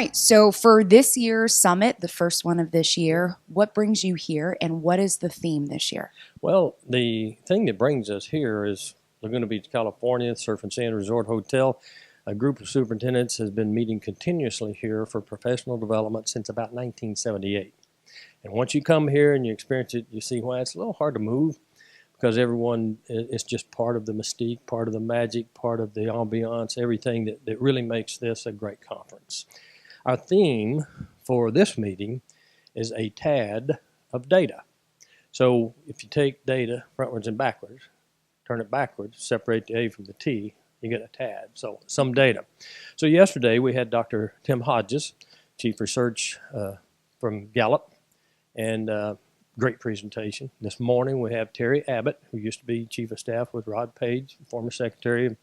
right, so for this year's summit, the first one of this year, what brings you here and what is the theme this year? Well, the thing that brings us here is Laguna Beach, California, Surf and Sand Resort Hotel. A group of superintendents has been meeting continuously here for professional development since about 1978. And once you come here and you experience it, you see why it's a little hard to move, because everyone is just part of the mystique, part of the magic, part of the ambiance, everything that really makes this a great conference. Our theme for this meeting is a tad of data. So if you take data frontwards and backwards, turn it backwards, separate the A from the T, you get a tad, so some data. So yesterday we had Dr. Tim Hodges, Chief Research from Gallup, and great presentation. This morning we have Terry Abbott, who used to be Chief of Staff with Rod Page, former Secretary of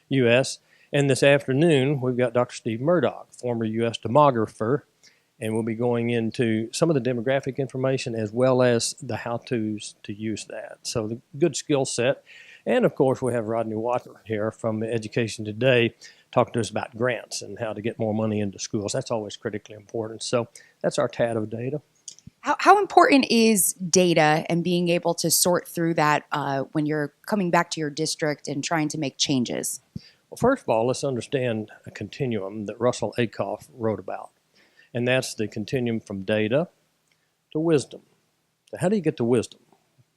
U.S., and this afternoon we've got Dr. Steve Murdoch, former U.S. demographer, and we'll be going into some of the demographic information as well as the how-tos to use that. So the good skill set. And of course we have Rodney Water here from Education Today talking to us about grants and how to get more money into schools. That's always critically important. So that's our tad of data. How important is data and being able to sort through that when you're coming back to your district and trying to make changes? Well, first of all, let's understand a continuum that Russell Ackoff wrote about, and that's the continuum from data to wisdom. So how do you get to wisdom?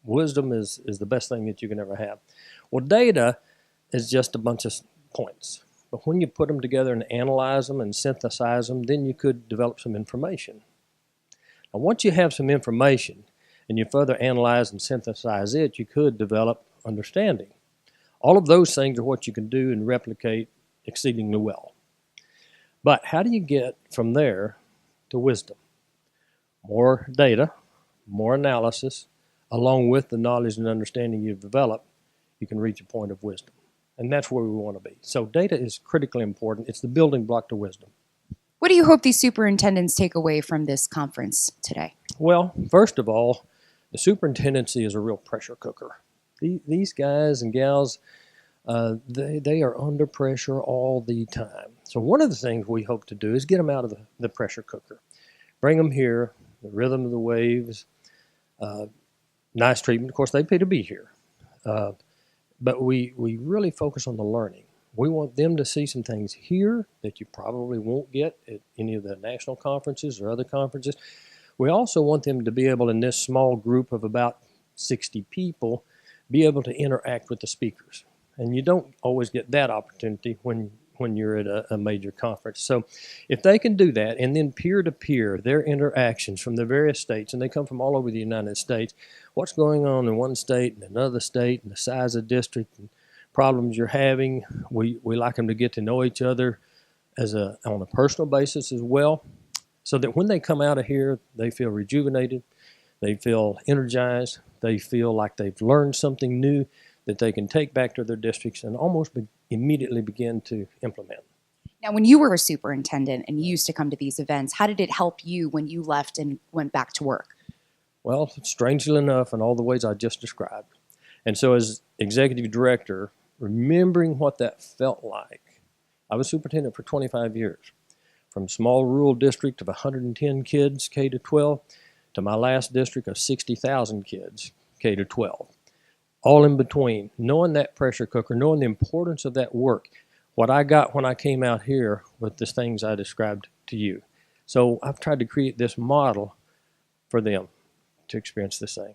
Wisdom is the best thing that you can ever have. Well, data is just a bunch of points, but when you put them together and analyze them and synthesize them, then you could develop some information. Now, once you have some information and you further analyze and synthesize it, you could develop understanding. All of those things are what you can do and replicate exceedingly well. But how do you get from there to wisdom? More data, more analysis, along with the knowledge and understanding you've developed, you can reach a point of wisdom. And that's where we want to be. So data is critically important. It's the building block to wisdom. What do you hope these superintendents take away from this conference today? Well, first of all, the superintendency is a real pressure cooker. These guys and gals, they are under pressure all the time. So one of the things we hope to do is get them out of the pressure cooker. Bring them here, the rhythm of the waves, nice treatment. Of course, they pay to be here. But we really focus on the learning. We want them to see some things here that you probably won't get at any of the national conferences or other conferences. We also want them to be able, in this small group of about 60 people, be able to interact with the speakers. And you don't always get that opportunity when you're at a major conference. So if they can do that, and then peer-to-peer, their interactions from the various states, and they come from all over the United States, what's going on in one state and another state, and the size of the district, and problems you're having. We like them to get to know each other on a personal basis as well, so that when they come out of here, they feel rejuvenated, they feel energized, they feel like they've learned something new that they can take back to their districts and almost immediately begin to implement. Now, when you were a superintendent and you used to come to these events, how did it help you when you left and went back to work? Well, strangely enough, in all the ways I just described. And so as executive director, remembering what that felt like, I was superintendent for 25 years, from small rural district of 110 kids, K to 12, to my last district of 60,000 kids, K to 12. All in between, knowing that pressure cooker, knowing the importance of that work, what I got when I came out here with the things I described to you. So I've tried to create this model for them to experience the same.